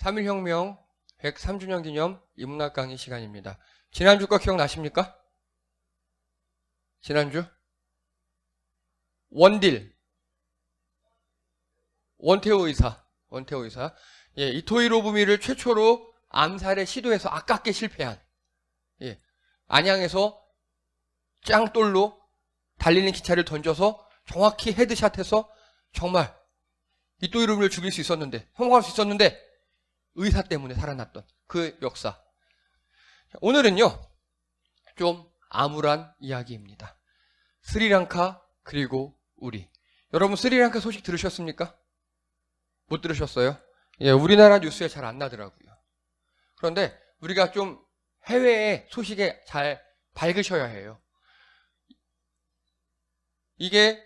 3.1혁명 103주년 기념 인문학 강의 시간입니다. 지난주 거 기억나십니까? 지난주? 원태호 의사. 예, 이토히로 부미를 최초로 암살에 시도해서 아깝게 실패한, 예, 안양에서 짱돌로 달리는 기차를 던져서 정확히 헤드샷해서 정말 이토히로 부미를 죽일 수 있었는데, 성공할 수 있었는데, 의사 때문에 살아났던 그 역사. 오늘은요, 좀 암울한 이야기입니다. 스리랑카 그리고 우리. 여러분 스리랑카 소식 들으셨습니까? 못 들으셨어요? 예, 우리나라 뉴스에 잘 안 나더라고요. 그런데 우리가 좀 해외의 소식에 잘 밝으셔야 해요. 이게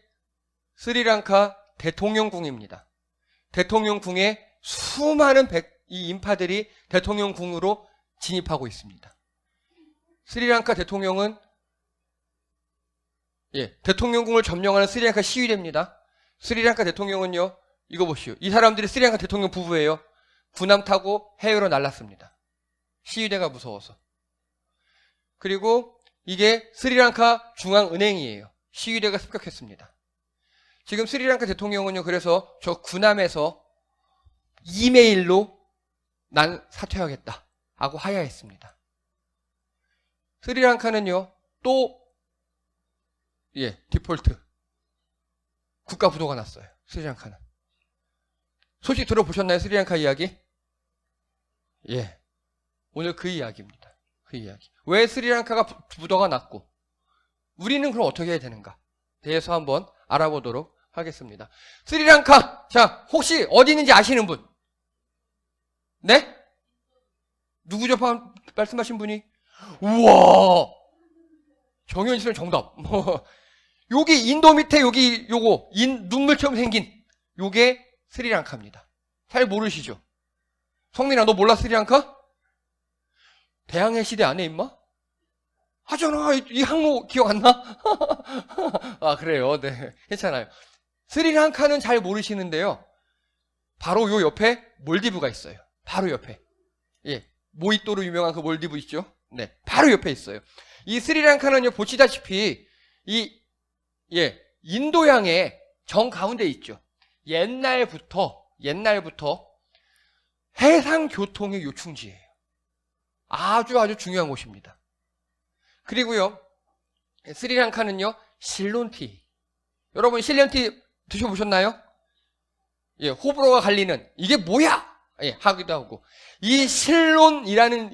스리랑카 대통령궁입니다. 대통령궁에 수많은 이 인파들이 대통령궁으로 진입하고 있습니다. 스리랑카 대통령은, 예, 대통령궁을 점령하는 스리랑카 시위대입니다. 스리랑카 대통령은요, 이거 보시오. 이 사람들이 스리랑카 대통령 부부예요. 군함 타고 해외로 날랐습니다. 시위대가 무서워서. 그리고 이게 스리랑카 중앙은행이에요. 시위대가 습격했습니다. 지금 스리랑카 대통령은요, 그래서 저 군함에서 이메일로 난 사퇴하겠다 하고 하야했습니다. 스리랑카는요, 또, 예, 디폴트. 국가 부도가 났어요. 스리랑카는. 소식 들어보셨나요? 스리랑카 이야기? 예. 오늘 그 이야기입니다. 그 이야기. 왜 스리랑카가 부도가 났고, 우리는 그럼 어떻게 해야 되는가? 대해서 한번 알아보도록 하겠습니다. 스리랑카! 자, 혹시 어디 있는지 아시는 분? 네? 누구죠? 말씀하신 분이? 우와! 정현실은 정답. 여기 인도 밑에 여기 요거 눈물처럼 생긴 요게 스리랑카입니다. 잘 모르시죠? 성민아, 너 몰라 스리랑카? 대항해 시대 안에 임마? 하잖아. 이 항로 기억 안 나? 아, 그래요. 네. 괜찮아요. 스리랑카는 잘 모르시는데요. 바로 요 옆에 몰디브가 있어요. 바로 옆에. 예. 모히또로 유명한 그 몰디브 있죠? 네. 바로 옆에 있어요. 이 스리랑카는요, 보시다시피, 예, 인도양의 정 가운데 있죠. 옛날부터 해상교통의 요충지예요. 아주 중요한 곳입니다. 그리고요, 스리랑카는요, 실론티. 여러분, 실론티 드셔보셨나요? 예, 호불호가 갈리는, 이게 뭐야? 예, 하기도 하고. 이 실론이라는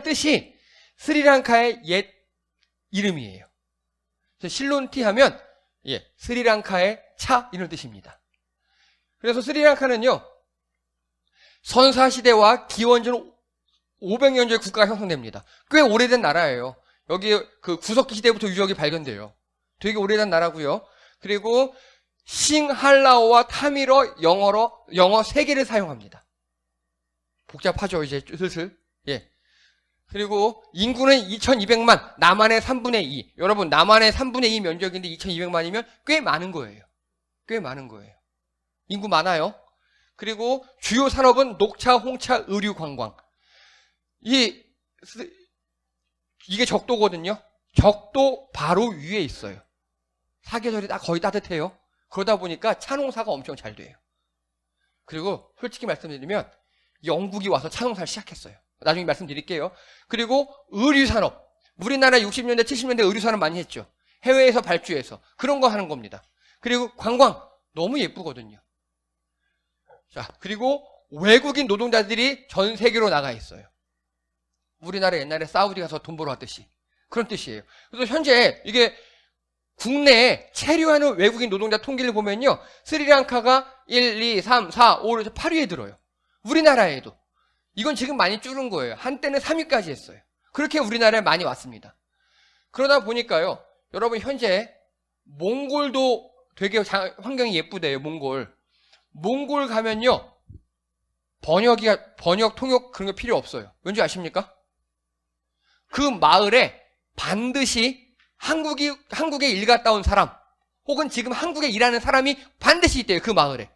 뜻이 스리랑카의 옛 이름이에요. 실론티 하면, 예, 스리랑카의 차, 이런 뜻입니다. 그래서 스리랑카는요, 선사시대와 기원전 500년 전에 국가가 형성됩니다. 꽤 오래된 나라예요. 여기 그 구석기 시대부터 유적이 발견돼요. 되게 오래된 나라고요. 그리고 싱할라어와 타밀어, 영어 세 개를 사용합니다. 복잡하죠, 이제 슬슬. 예. 그리고 인구는 2200만, 남한의 3분의 2. 여러분, 남한의 3분의 2 면적인데 2200만이면 꽤 많은 거예요. 꽤 많은 거예요. 인구 많아요. 그리고 주요 산업은 녹차, 홍차, 의류, 관광. 이게 적도거든요. 적도 바로 위에 있어요. 사계절이 거의 따뜻해요. 그러다 보니까 차 농사가 엄청 잘 돼요. 그리고 솔직히 말씀드리면 영국이 와서 차 농사를 시작했어요. 나중에 말씀드릴게요. 그리고 의류산업. 우리나라 60년대, 70년대 의류산업 많이 했죠. 해외에서 발주해서. 그런 거 하는 겁니다. 그리고 관광. 너무 예쁘거든요. 자, 그리고 외국인 노동자들이 전 세계로 나가 있어요. 우리나라 옛날에 사우디 가서 돈 벌어 왔듯이. 그런 뜻이에요. 그래서 현재 이게 국내에 체류하는 외국인 노동자 통계를 보면요. 스리랑카가 1, 2, 3, 4, 5에서 8위에 들어요. 우리나라에도. 이건 지금 많이 줄은 거예요. 한때는 3위까지 했어요. 그렇게 우리나라에 많이 왔습니다. 그러다 보니까요. 여러분 현재 몽골도 되게 환경이 예쁘대요. 몽골 가면요. 번역, 통역 그런 거 필요 없어요. 왠지 아십니까? 그 마을에 반드시 한국에 일 갔다 온 사람 혹은 지금 한국에 일하는 사람이 반드시 있대요. 그 마을에.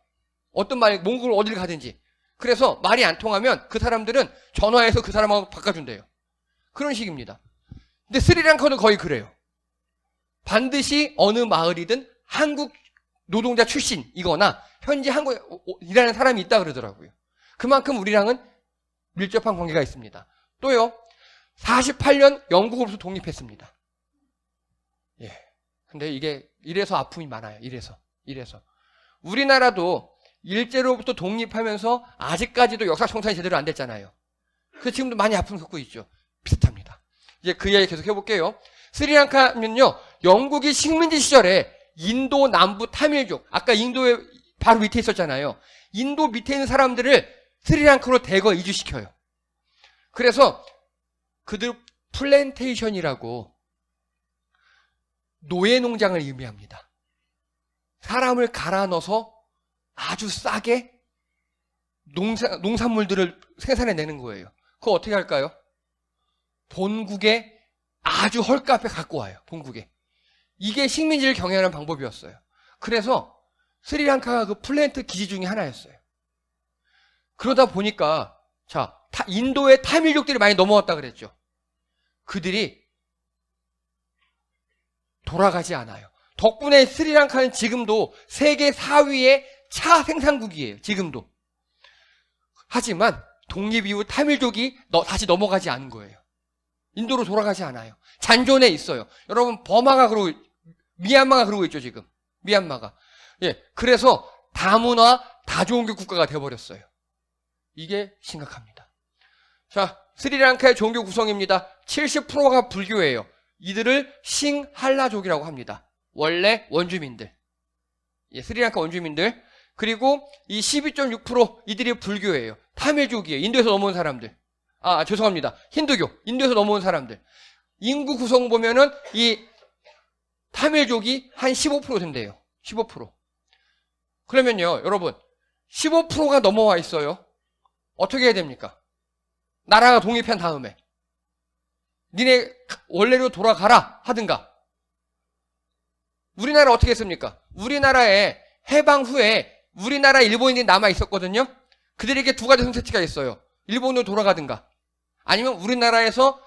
어떤 말, 몽골 어딜 가든지. 그래서 말이 안 통하면 그 사람들은 전화해서 그 사람하고 바꿔준대요. 그런 식입니다. 근데 스리랑카도 거의 그래요. 반드시 어느 마을이든 한국 노동자 출신이거나 현재 한국에 일하는 사람이 있다 그러더라고요. 그만큼 우리랑은 밀접한 관계가 있습니다. 또요, 48년 영국으로부터 독립했습니다. 예. 근데 이게 이래서 아픔이 많아요. 이래서. 우리나라도 일제로부터 독립하면서 아직까지도 역사 청산이 제대로 안 됐잖아요. 그래서 지금도 많이 아픔을 겪고 있죠. 비슷합니다. 이제 그 이야기 계속 해볼게요. 스리랑카는요, 영국이 식민지 시절에 인도 남부 타밀족, 아까 인도에 바로 밑에 있었잖아요. 인도 밑에 있는 사람들을 스리랑카로 대거 이주시켜요. 그래서 그들 플랜테이션이라고 노예농장을 의미합니다. 사람을 갈아 넣어서 아주 싸게 농산물들을 생산해내는 거예요. 그거 어떻게 할까요? 본국에 아주 헐값에 갖고 와요. 본국에. 이게 식민지를 경영하는 방법이었어요. 그래서 스리랑카가 그 플랜트 기지 중에 하나였어요. 그러다 보니까 자, 인도의 타밀족들이 많이 넘어왔다 그랬죠. 그들이 돌아가지 않아요. 덕분에 스리랑카는 지금도 세계 4위의 차 생산국이에요. 지금도. 하지만 독립 이후 타밀족이 다시 넘어가지 않은 거예요. 인도로 돌아가지 않아요. 잔존해 있어요. 여러분, 버마가 그러고, 미얀마가 그러고 있죠, 지금. 미얀마가. 예. 그래서 다문화, 다종교 국가가 되어버렸어요. 이게 심각합니다. 자, 스리랑카의 종교 구성입니다. 70%가 불교예요. 이들을 싱할라족이라고 합니다. 원래 원주민들. 예, 스리랑카 원주민들. 그리고 이 12.6% 이들이 불교예요. 타밀족이에요. 인도에서 넘어온 사람들. 죄송합니다. 힌두교. 인도에서 넘어온 사람들. 인구 구성 보면은 이 타밀족이 한 15% 된대요. 15%. 그러면요, 여러분. 15%가 넘어와 있어요. 어떻게 해야 됩니까? 나라가 독립한 다음에. 니네 원래로 돌아가라 하든가. 우리나라 어떻게 했습니까? 우리나라에 해방 후에 우리나라 일본인이 남아 있었거든요. 그들에게 두 가지 선택지가 있어요. 일본으로 돌아가든가 아니면 우리나라에서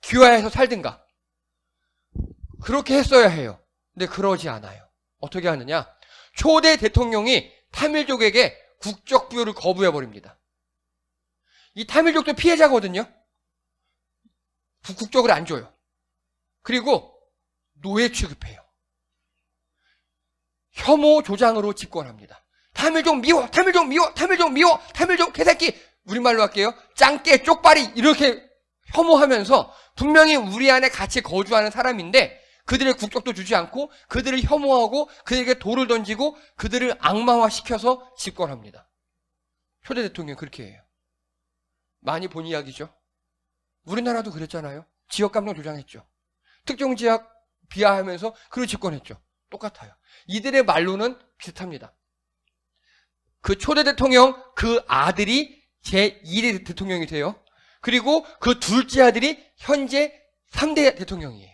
귀화해서 살든가. 그렇게 했어야 해요. 근데 그러지 않아요. 어떻게 하느냐? 초대 대통령이 타밀족에게 국적 부여를 거부해버립니다. 이 타밀족도 피해자거든요. 국적을 안 줘요. 그리고 노예 취급해요. 혐오 조장으로 집권합니다. 타밀족 미워, 타밀족 미워, 타밀족 미워, 타밀족 개새끼. 우리말로 할게요. 짱깨, 쪽발이 이렇게 혐오하면서 분명히 우리 안에 같이 거주하는 사람인데 그들의 국적도 주지 않고 그들을 혐오하고 그들에게 돌을 던지고 그들을 악마화시켜서 집권합니다. 초대 대통령이 그렇게 해요. 많이 본 이야기죠. 우리나라도 그랬잖아요. 지역감정 조장했죠. 특정 지역 비하하면서 그를 집권했죠. 똑같아요. 이들의 말로는 비슷합니다. 그 초대 대통령 그 아들이 제2대 대통령이 돼요. 그리고 그 둘째 아들이 현재 3대 대통령이에요.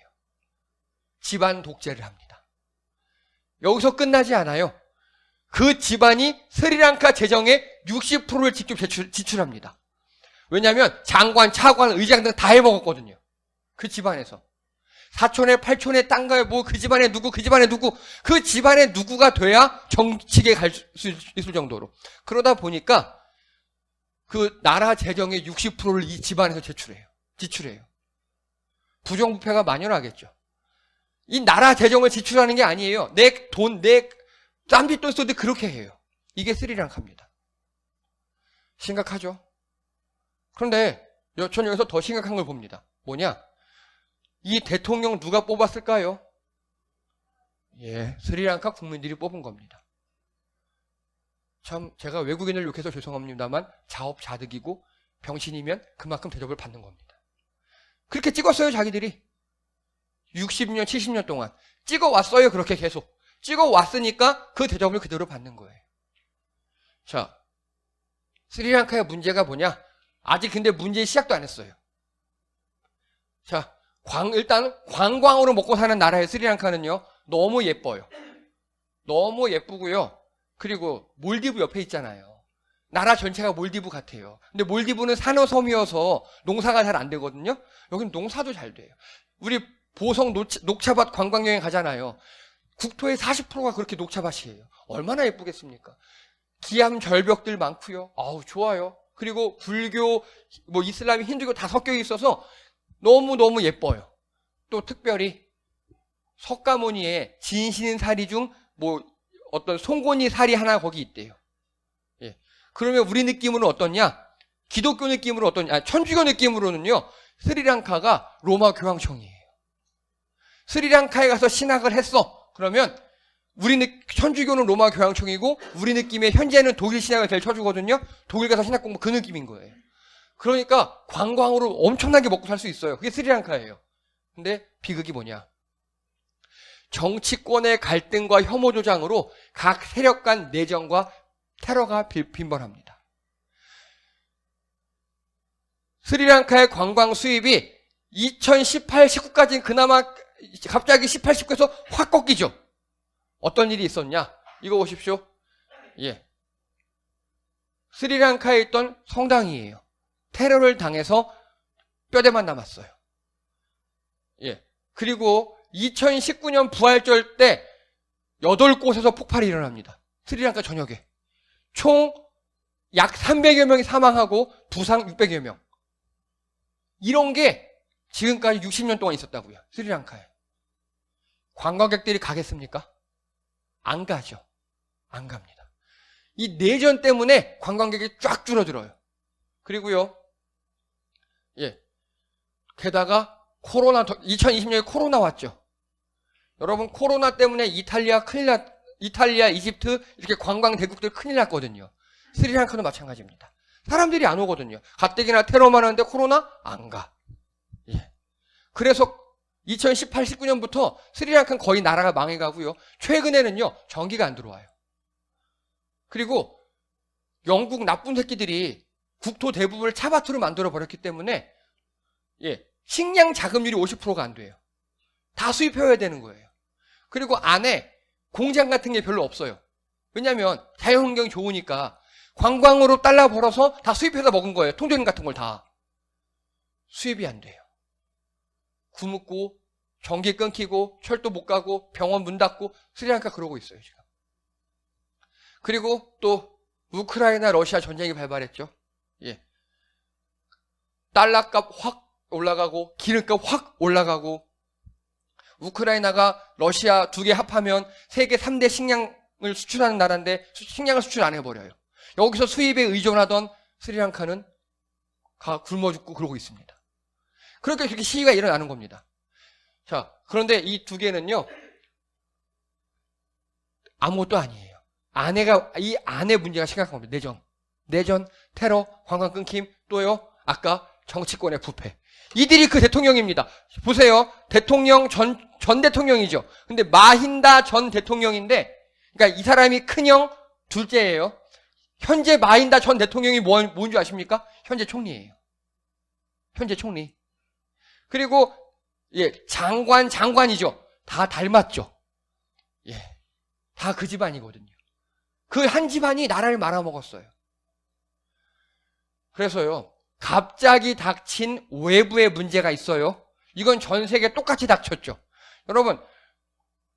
집안 독재를 합니다. 여기서 끝나지 않아요. 그 집안이 스리랑카 재정의 60%를 직접 지출합니다. 왜냐하면 장관, 차관, 의장 등 다 해먹었거든요. 그 집안에서. 사촌에, 팔촌에, 땅가에 뭐 그 집안에 누구, 그 집안에 누구, 그 집안에 누구가 돼야 정치계에 갈 수 있을 정도로. 그러다 보니까 그 나라 재정의 60%를 이 집안에서 지출해요. 부정부패가 만연하겠죠. 이 나라 재정을 지출하는 게 아니에요. 내 돈, 내 쌈짓돈 써도 그렇게 해요. 이게 스리랑카입니다. 심각하죠? 그런데 저는 여기서 더 심각한 걸 봅니다. 뭐냐? 이 대통령 누가 뽑았을까요? 예, 스리랑카 국민들이 뽑은 겁니다. 참 제가 외국인을 욕해서 죄송합니다만 자업자득이고 병신이면 그만큼 대접을 받는 겁니다. 그렇게 찍었어요, 자기들이. 60년, 70년 동안 찍어왔어요. 그렇게 계속 찍어왔으니까 그 대접을 그대로 받는 거예요. 자, 스리랑카의 문제가 뭐냐? 아직 근데 문제 시작도 안 했어요. 자, 일단 관광으로 먹고 사는 나라의 스리랑카는요, 너무 예뻐요. 너무 예쁘고요. 그리고 몰디브 옆에 있잖아요. 나라 전체가 몰디브 같아요. 근데 몰디브는 산호섬이어서 농사가 잘 안 되거든요. 여기는 농사도 잘 돼요. 우리 보성 녹차밭 관광여행 가잖아요. 국토의 40%가 그렇게 녹차밭이에요. 얼마나 예쁘겠습니까? 기암 절벽들 많고요. 아우 좋아요. 그리고 불교, 뭐 이슬람, 힌두교 다 섞여 있어서 너무너무 예뻐요. 또 특별히 석가모니의 진신사리 중 뭐 어떤 송곳니 사리 하나 거기 있대요. 예. 그러면 우리 느낌으로는 어떠냐? 기독교 느낌으로 어떠냐? 천주교 느낌으로는요. 스리랑카가 로마 교황청이에요. 스리랑카에 가서 신학을 했어. 그러면 천주교는 로마 교황청이고 우리 느낌의 현재는 독일 신학을 제일 쳐주거든요. 독일 가서 신학 공부 그 느낌인 거예요. 그러니까 관광으로 엄청나게 먹고 살 수 있어요. 그게 스리랑카예요. 근데 비극이 뭐냐? 정치권의 갈등과 혐오 조장으로 각 세력 간 내정과 테러가 빈번합니다. 스리랑카의 관광 수입이 2018, 19까지는 그나마 갑자기 18, 19에서 확 꺾이죠. 어떤 일이 있었냐? 이거 보십시오. 예. 스리랑카에 있던 성당이에요. 테러를 당해서 뼈대만 남았어요. 예. 그리고 2019년 부활절 때 8곳에서 폭발이 일어납니다. 스리랑카 전역에. 총 약 300여 명이 사망하고 부상 600여 명. 이런 게 지금까지 60년 동안 있었다고요. 스리랑카에. 관광객들이 가겠습니까? 안 가죠. 안 갑니다. 이 내전 때문에 관광객이 쫙 줄어들어요. 그리고요. 예. 게다가 2020년에 코로나 왔죠. 여러분 코로나 때문에 이탈리아, 이집트 이렇게 관광 대국들 큰일 났거든요. 스리랑카도 마찬가지입니다. 사람들이 안 오거든요. 가뜩이나 테러만 하는데 코로나 안 가. 예. 그래서 2018, 19년부터 스리랑카는 거의 나라가 망해가고요. 최근에는요 전기가 안 들어와요. 그리고 영국 나쁜 새끼들이 국토 대부분을 차밭으로 만들어 버렸기 때문에 예, 식량 자급률이 50%가 안 돼요. 다 수입해야 되는 거예요. 그리고 안에 공장 같은 게 별로 없어요. 왜냐하면 자연환경이 좋으니까 관광으로 달러 벌어서 다 수입해서 먹은 거예요. 통조림 같은 걸 다. 수입이 안 돼요. 굶고 전기 끊기고 철도 못 가고 병원 문 닫고 스리랑카 그러고 있어요 지금. 그리고 또 우크라이나 러시아 전쟁이 발발했죠. 예. 달러값 확 올라가고 기름값 확 올라가고 우크라이나가 러시아 두 개 합하면 세계 3대 식량을 수출하는 나라인데 식량을 수출 안 해버려요. 여기서 수입에 의존하던 스리랑카는 굶어 죽고 그러고 있습니다. 그러니까 그렇게 시위가 일어나는 겁니다. 자, 그런데 이 두 개는요 아무것도 아니에요. 이 안에 문제가 심각한 겁니다. 내전, 테러, 관광 끊김, 또요 아까 정치권의 부패. 이들이 그 대통령입니다. 보세요. 대통령 전 대통령이죠. 근데 마힌다 전 대통령인데, 그러니까 이 사람이 큰형, 둘째예요. 현재 마힌다 전 대통령이 뭔지 아십니까? 현재 총리예요. 현재 총리. 그리고 예, 장관이죠. 다 닮았죠. 예, 다 그 집안이거든요. 그 한 집안이 나라를 말아먹었어요. 그래서요. 갑자기 닥친 외부의 문제가 있어요. 이건 전 세계 똑같이 닥쳤죠. 여러분,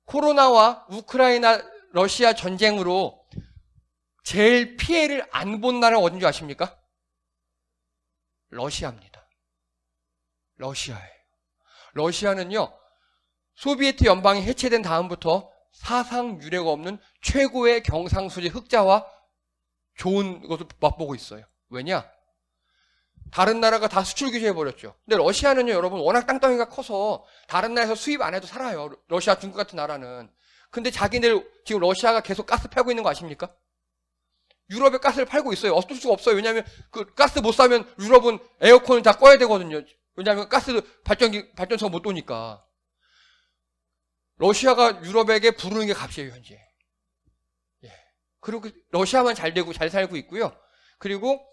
코로나와 우크라이나, 러시아 전쟁으로 제일 피해를 안 본 나라가 어딘지 아십니까? 러시아입니다. 러시아예요. 러시아는요, 소비에트 연방이 해체된 다음부터 사상 유례가 없는 최고의 경상수지 흑자와 좋은 것을 맛보고 있어요. 왜냐? 다른 나라가 다 수출 규제해버렸죠. 근데 러시아는요, 여러분, 워낙 땅덩이가 커서 다른 나라에서 수입 안 해도 살아요. 러시아, 중국 같은 나라는. 근데 자기들, 지금 러시아가 계속 가스 팔고 있는 거 아십니까? 유럽에 가스를 팔고 있어요. 어쩔 수가 없어요. 왜냐하면 그 가스 못 사면 유럽은 에어컨을 다 꺼야 되거든요. 왜냐하면 가스 발전소가 못 도니까. 러시아가 유럽에게 부르는 게 값이에요, 현재. 예. 그리고 러시아만 잘 되고 잘 살고 있고요. 그리고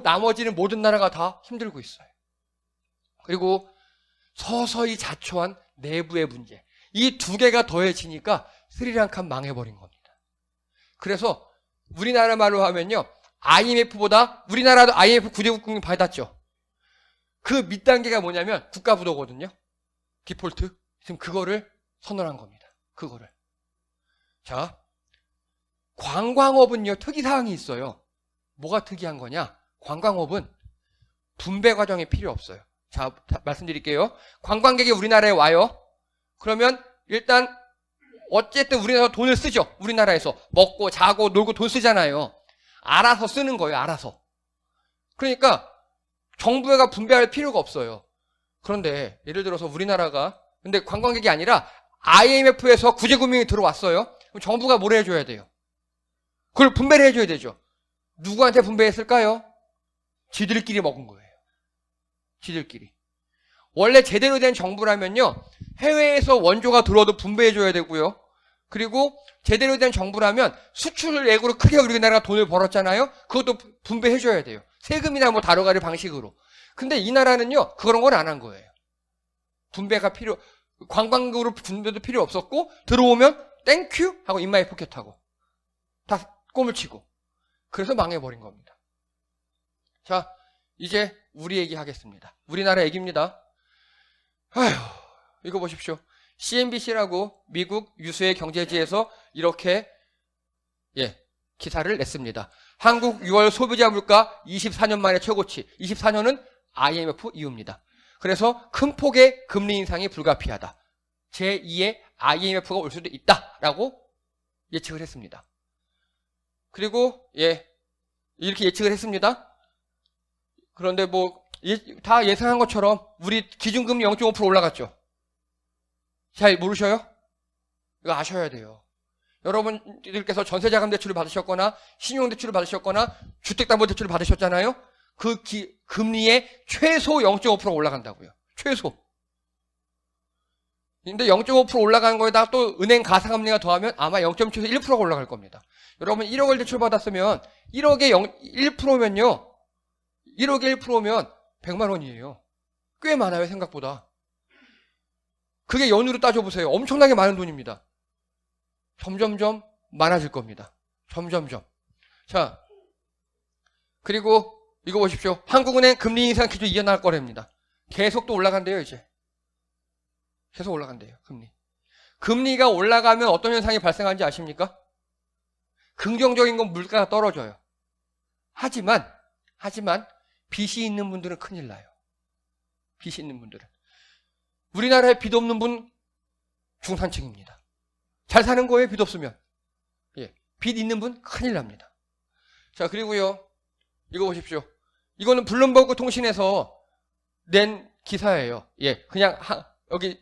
나머지는 모든 나라가 다 힘들고 있어요. 그리고 서서히 자초한 내부의 문제. 이 두 개가 더해지니까 스리랑카 망해버린 겁니다. 그래서 우리나라 말로 하면요. IMF보다 우리나라도 IMF 구제국금리 받았죠. 그 밑단계가 뭐냐면 국가부도거든요. 디폴트. 지금 그거를 선언한 겁니다. 그거를. 자, 관광업은요, 특이사항이 있어요. 뭐가 특이한 거냐? 관광업은 분배 과정이 필요 없어요. 자, 말씀드릴게요. 관광객이 우리나라에 와요. 그러면 일단 어쨌든 우리나라에서 돈을 쓰죠. 우리나라에서 먹고 자고 놀고 돈 쓰잖아요. 알아서 쓰는 거예요. 알아서. 그러니까 정부가 분배할 필요가 없어요. 그런데 예를 들어서 우리나라가 근데 관광객이 아니라 IMF에서 구제금융이 들어왔어요. 그럼 정부가 뭘 해줘야 돼요? 그걸 분배를 해줘야 되죠. 누구한테 분배했을까요? 지들끼리 먹은 거예요. 지들끼리. 원래 제대로 된 정부라면요, 해외에서 원조가 들어와도 분배해줘야 되고요. 그리고 제대로 된 정부라면 수출액으로 크게 우리나라가 돈을 벌었잖아요. 그것도 분배해줘야 돼요. 세금이나 뭐 다뤄가는 방식으로. 근데 이 나라는요, 그런 건 안 한 거예요. 분배가 관광으로 분배도 필요 없었고, 들어오면 땡큐 하고 인마에 포켓하고 다 꼼을 치고. 그래서 망해버린 겁니다. 자, 이제 우리 얘기 하겠습니다. 우리나라 얘기입니다. 아휴, 이거 보십시오. CNBC라고 미국 유수의 경제지에서 이렇게 기사를 냈습니다. 한국 6월 소비자 물가 24년 만에 최고치. 24년은 IMF 이후입니다. 그래서 큰 폭의 금리 인상이 불가피하다. 제2의 IMF가 올 수도 있다라고 예측을 했습니다. 그리고 이렇게 예측을 했습니다. 그런데 다 예상한 것처럼 우리 기준금리 0.5% 올라갔죠. 잘 모르셔요? 이거 아셔야 돼요. 여러분들께서 전세자금 대출을 받으셨거나 신용대출을 받으셨거나 주택담보대출을 받으셨잖아요. 그 금리의 최소 0.5% 올라간다고요. 최소. 근데 0.5% 올라간 거에다가 또 은행 가상금리가 더하면 아마 0.7에서 1%가 올라갈 겁니다. 여러분 1억을 대출 받았으면 1억에 1%면요. 1억에 1%면 100만 원이에요. 꽤 많아요, 생각보다. 그게 연으로 따져보세요. 엄청나게 많은 돈입니다. 점점점 많아질 겁니다. 점점점. 자, 그리고 이거 보십시오. 한국은행 금리 인상 기조 이어나갈 거랍니다. 계속 또 올라간대요, 이제. 계속 올라간대요, 금리. 금리가 올라가면 어떤 현상이 발생하는지 아십니까? 긍정적인 건 물가가 떨어져요. 하지만 빚이 있는 분들은 큰일 나요. 빚이 있는 분들은. 우리나라에 빚 없는 분 중산층입니다. 잘 사는 거예요, 빚 없으면. 빚 있는 분 큰일 납니다. 자, 그리고요. 이거 보십시오. 이거는 블룸버그 통신에서 낸 기사예요. 그냥 여기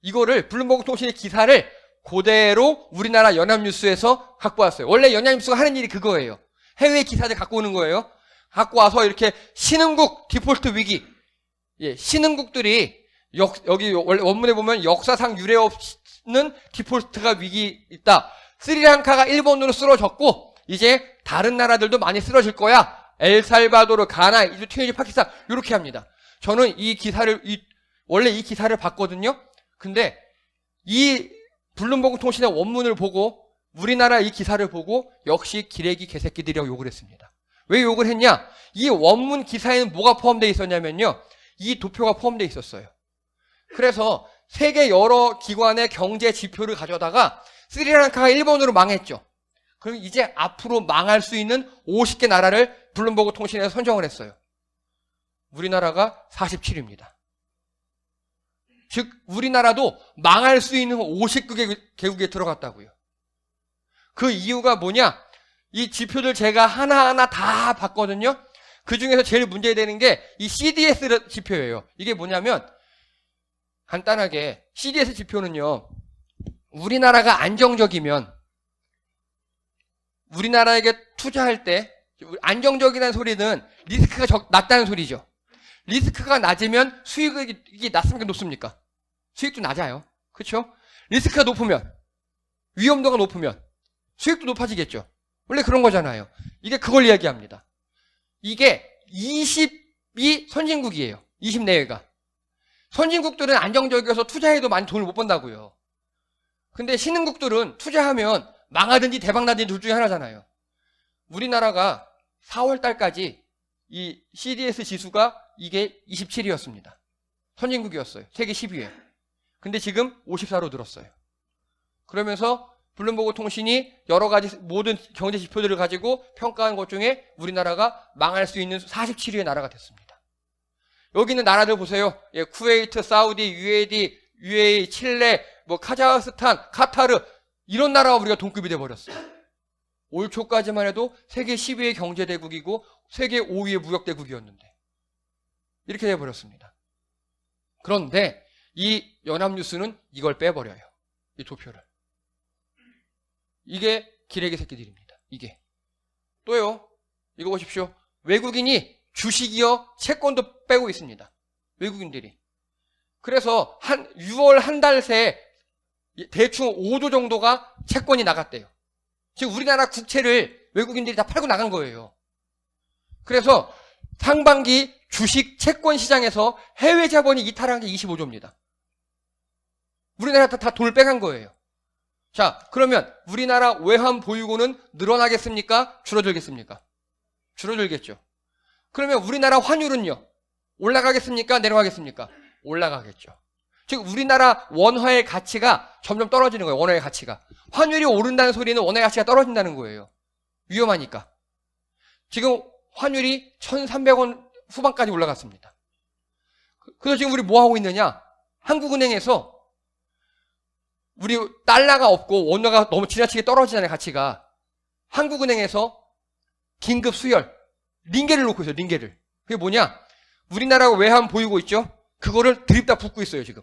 이거를 블룸버그 통신의 기사를 그대로 우리나라 연합뉴스에서 갖고 왔어요. 원래 연합뉴스가 하는 일이 그거예요. 해외 기사들 갖고 오는 거예요. 갖고 와서 이렇게 신흥국 디폴트 위기. 신흥국들이 여기 원래 원문에 보면 역사상 유례 없는 디폴트가 위기 있다. 스리랑카가 일본으로 쓰러졌고 이제 다른 나라들도 많이 쓰러질 거야. 엘살바도르, 가나, 이집트, 튀니지, 파키스탄 이렇게 합니다. 저는 원래 이 기사를 봤거든요. 근데 이 블룸버그 통신의 원문을 보고 우리나라 이 기사를 보고 역시 기레기 개새끼들이라고 욕을 했습니다. 왜 욕을 했냐? 이 원문 기사에는 뭐가 포함되어 있었냐면요. 이 도표가 포함되어 있었어요. 그래서 세계 여러 기관의 경제 지표를 가져다가 스리랑카가 일본으로 망했죠. 그럼 이제 앞으로 망할 수 있는 50개 나라를 블룸버그 통신에서 선정을 했어요. 우리나라가 47위입니다. 즉 우리나라도 망할 수 있는 50개국에 들어갔다고요. 그 이유가 뭐냐? 이 지표들 제가 하나하나 다 봤거든요. 그 중에서 제일 문제되는 게 이 CDS 지표예요. 이게 뭐냐면 간단하게 CDS 지표는요. 우리나라가 안정적이면 우리나라에게 투자할 때 안정적이라는 소리는 리스크가 낮다는 소리죠. 리스크가 낮으면 수익이 낮습니까? 높습니까? 수익도 낮아요. 그렇죠? 리스크가 높으면 위험도가 높으면 수익도 높아지겠죠. 원래 그런 거잖아요. 이게 그걸 이야기합니다. 이게 20이 선진국이에요. 20 내외가. 선진국들은 안정적이어서 투자해도 많이 돈을 못 번다고요. 근데 신흥국들은 투자하면 망하든지 대박나든지 둘 중에 하나잖아요. 우리나라가 4월 달까지 이 CDS 지수가 이게 27이었습니다. 선진국이었어요. 세계 10위에. 근데 지금 54로 늘었어요. 그러면서 블룸버그 통신이 여러 가지 모든 경제 지표들을 가지고 평가한 것 중에 우리나라가 망할 수 있는 47위의 나라가 됐습니다. 여기 있는 나라들 보세요. 예, 쿠웨이트, 사우디, UAE, 칠레, 카자흐스탄, 카타르 이런 나라가 우리가 동급이 돼버렸어요. 올 초까지만 해도 세계 10위의 경제대국이고 세계 5위의 무역대국이었는데 이렇게 돼버렸습니다. 그런데 이 연합뉴스는 이걸 빼버려요. 이 도표를. 이게 기레기 새끼들입니다. 이게. 또요. 이거 보십시오. 외국인이 주식이요 채권도 빼고 있습니다. 외국인들이. 그래서 6월 한 달 새 대충 5조 정도가 채권이 나갔대요. 지금 우리나라 국채를 외국인들이 다 팔고 나간 거예요. 그래서 상반기 주식 채권 시장에서 해외 자본이 이탈한 게 25조입니다. 우리나라 다 돈을 빼간 거예요. 자, 그러면 우리나라 외환 보유고는 늘어나겠습니까? 줄어들겠습니까? 줄어들겠죠. 그러면 우리나라 환율은요? 올라가겠습니까? 내려가겠습니까? 올라가겠죠. 즉 우리나라 원화의 가치가 점점 떨어지는 거예요. 원화의 가치가. 환율이 오른다는 소리는 원화의 가치가 떨어진다는 거예요. 위험하니까. 지금 환율이 1,300원 후반까지 올라갔습니다. 그래서 지금 우리 뭐 하고 있느냐? 한국은행에서 우리 달러가 없고 원화가 너무 지나치게 떨어지잖아요, 가치가. 한국은행에서 긴급 수혈, 링겔을 놓고 있어요, 링겔을. 그게 뭐냐? 우리나라 외환 보유고 있죠? 그거를 드립다 붓고 있어요, 지금.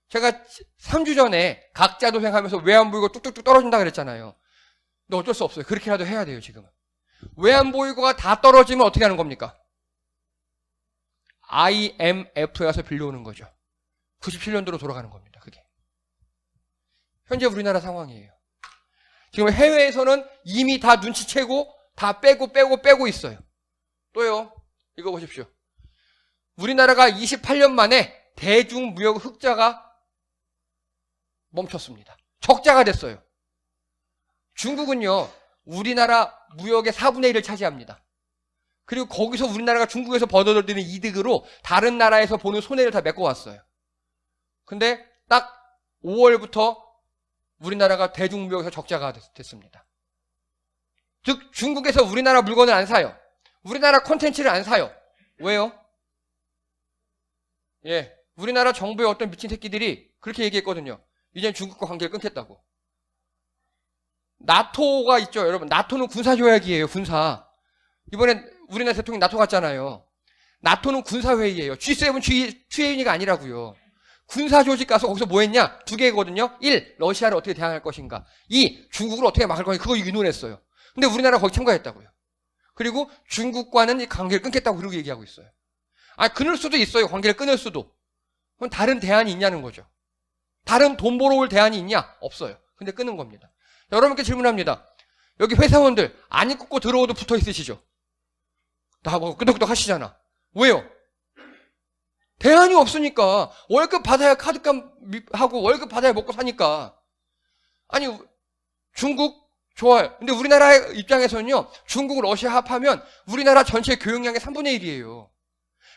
제가 3주 전에 각자 도생하면서 외환 보유고 뚝뚝뚝 떨어진다 그랬잖아요. 근데 어쩔 수 없어요. 그렇게라도 해야 돼요, 지금은. 외환 보유고가 다 떨어지면 어떻게 하는 겁니까? IMF에 가서 빌려오는 거죠. 97년도로 돌아가는 겁니다, 그게. 현재 우리나라 상황이에요. 지금 해외에서는 이미 다 눈치채고 다 빼고 있어요. 또요, 이거 보십시오. 우리나라가 28년 만에 대중무역 흑자가 멈췄습니다. 적자가 됐어요. 중국은요, 우리나라 무역의 4분의 1을 차지합니다. 그리고 거기서 우리나라가 중국에서 벌어들이는 이득으로 다른 나라에서 보는 손해를 다 메꿔왔어요. 근데 딱 5월부터 우리나라가 대중무역에서 적자가 됐습니다. 즉 중국에서 우리나라 물건을 안 사요. 우리나라 콘텐츠를 안 사요. 왜요? 예, 우리나라 정부의 어떤 미친 새끼들이 그렇게 얘기했거든요. 이젠 중국과 관계를 끊겠다고. 나토가 있죠, 여러분. 나토는 군사조약이에요, 군사. 이번엔 우리나라 대통령이 나토 갔잖아요. 나토는 군사회의예요. G7, G20가 아니라고요. 군사조직 가서 거기서 뭐 했냐? 2개거든요. 1. 러시아를 어떻게 대항할 것인가. 2. 중국을 어떻게 막을 것인가. 그거 의논했어요. 근데 우리나라가 거기 참가했다고요. 그리고 중국과는 이 관계를 끊겠다고 그러고 얘기하고 있어요. 끊을 수도 있어요. 관계를 끊을 수도. 그럼 다른 대안이 있냐는 거죠. 다른 돈 벌어올 대안이 있냐? 없어요. 근데 끊는 겁니다. 여러분께 질문합니다. 여기 회사원들 안 입고 들어오도 붙어 있으시죠? 나 뭐 끄덕끄덕 하시잖아. 왜요? 대안이 없으니까. 월급 받아야 카드값 하고 월급 받아야 먹고 사니까. 아니 중국 좋아요. 근데 우리나라 입장에서는요, 중국, 러시아 합하면 우리나라 전체 교역량의 3분의 1이에요.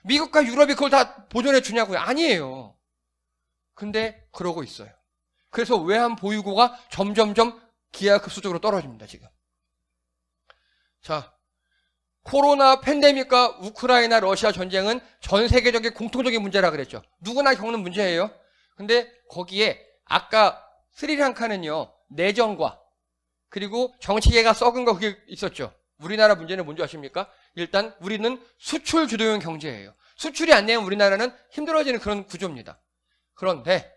미국과 유럽이 그걸 다 보존해 주냐고요? 아니에요. 근데 그러고 있어요. 그래서 외환 보유고가 점점점 기하급수적으로 떨어집니다, 지금. 자, 코로나 팬데믹과 우크라이나 러시아 전쟁은 전 세계적인 공통적인 문제라 그랬죠. 누구나 겪는 문제예요. 근데 거기에 아까 스리랑카는요, 내전과 그리고 정치계가 썩은 거 그게 있었죠. 우리나라 문제는 뭔지 아십니까? 일단 우리는 수출 주도형 경제예요. 수출이 안 되면 우리나라는 힘들어지는 그런 구조입니다. 그런데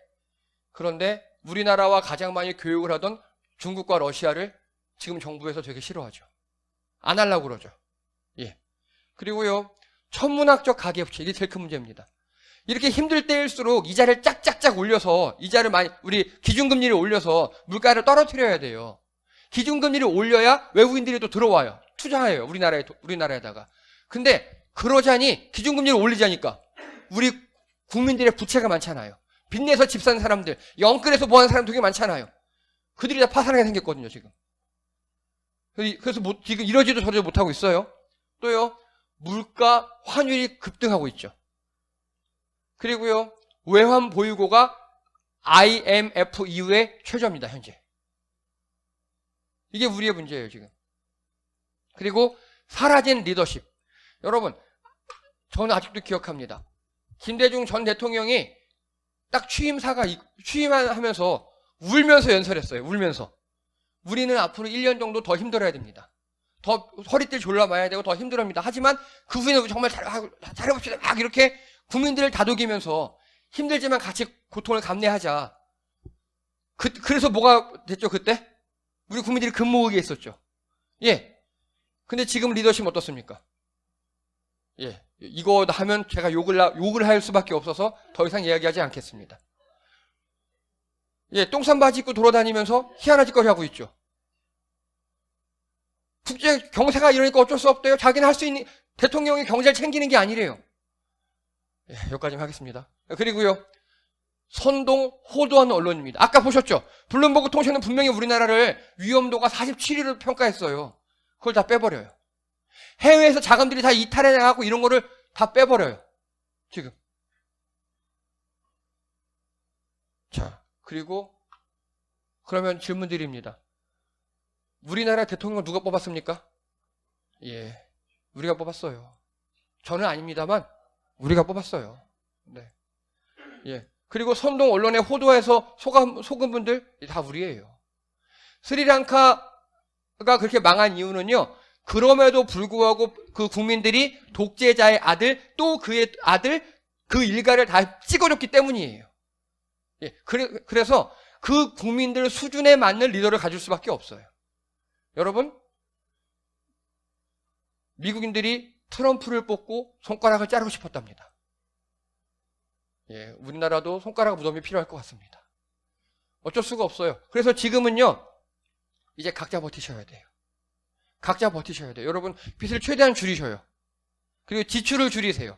우리나라와 가장 많이 교육을 하던 중국과 러시아를 지금 정부에서 되게 싫어하죠. 안 하려고 그러죠. 예. 그리고요, 천문학적 가계부채, 이게 제일 큰 문제입니다. 이렇게 힘들 때일수록 이자를 짝짝짝 올려서, 우리 기준금리를 올려서 물가를 떨어뜨려야 돼요. 기준금리를 올려야 외국인들이 또 들어와요. 투자해요. 우리나라에다가. 근데 그러자니 기준금리를 올리자니까 우리 국민들의 부채가 많잖아요. 빚내서 집 사는 사람들, 영끌에서 뭐 하는 사람 되게 많잖아요. 그들이 다 파산하게 생겼거든요, 지금. 그래서 지금 이러지도 저러지도 못하고 있어요. 또요, 물가 환율이 급등하고 있죠. 그리고요, 외환 보유고가 IMF 이후에 최저입니다, 현재. 이게 우리의 문제예요, 지금. 그리고 사라진 리더십. 여러분, 저는 아직도 기억합니다. 김대중 전 대통령이 딱 취임하면서 울면서 연설했어요. 울면서. 우리는 앞으로 1년 정도 더 힘들어야 됩니다. 더 허리띠를 졸라매야 되고 더 힘들어합니다. 하지만 그 후에는 정말 잘해봅시다. 막 이렇게 국민들을 다독이면서 힘들지만 같이 고통을 감내하자. 그래서 뭐가 됐죠, 그때? 우리 국민들이 금모으기에 있었죠. 예. 근데 지금 리더십 어떻습니까? 예. 이거 하면 제가 욕을 할 수밖에 없어서 더 이상 이야기하지 않겠습니다. 예. 똥싼 바지 입고 돌아다니면서 희한한 짓거리 하고 있죠. 국제 경세가 이러니까 어쩔 수 없대요. 자기는 할 수 있는, 대통령이 경제를 챙기는 게 아니래요. 예, 여기까지 하겠습니다. 그리고요, 선동 호도한 언론입니다. 아까 보셨죠? 블룸버그 통신은 분명히 우리나라를 위험도가 47위로 평가했어요. 그걸 다 빼버려요. 해외에서 자금들이 다 이탈해 나가고 이런 거를 다 빼버려요. 지금. 자, 그리고 그러면 질문 드립니다. 우리나라 대통령을 누가 뽑았습니까? 예, 우리가 뽑았어요. 저는 아닙니다만 우리가 뽑았어요. 네. 예. 그리고 선동 언론의 호도에서 속은 분들 다 우리예요. 스리랑카가 그렇게 망한 이유는요, 그럼에도 불구하고 그 국민들이 독재자의 아들, 또 그의 아들, 그 일가를 다 찍어줬기 때문이에요. 예. 그래서 그 국민들 수준에 맞는 리더를 가질 수밖에 없어요. 여러분, 미국인들이 트럼프를 뽑고 손가락을 자르고 싶었답니다. 예, 우리나라도 손가락 무덤이 필요할 것 같습니다. 어쩔 수가 없어요. 그래서 지금은요, 이제 각자 버티셔야 돼요. 각자 버티셔야 돼요. 여러분, 빚을 최대한 줄이셔요. 그리고 지출을 줄이세요.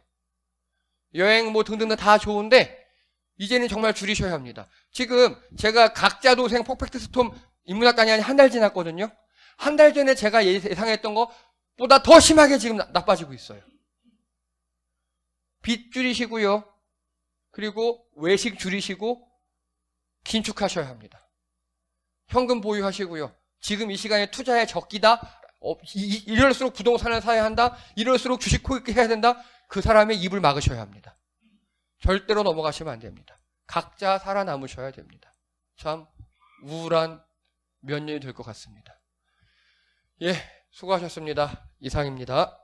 여행 뭐 등등 다 좋은데 이제는 정말 줄이셔야 합니다. 지금 제가 각자 도생 퍼펙트 스톰 인문학관이 한 달 지났거든요. 한 달 전에 제가 예상했던 것보다 더 심하게 지금 나빠지고 있어요. 빚 줄이시고요. 그리고 외식 줄이시고 긴축하셔야 합니다. 현금 보유하시고요. 지금 이 시간에 투자에 적기다. 이럴수록 부동산을 사야 한다. 이럴수록 주식 코익해야 된다. 그 사람의 입을 막으셔야 합니다. 절대로 넘어가시면 안 됩니다. 각자 살아남으셔야 됩니다. 참 우울한 몇 년이 될 것 같습니다. 예, 수고하셨습니다. 이상입니다.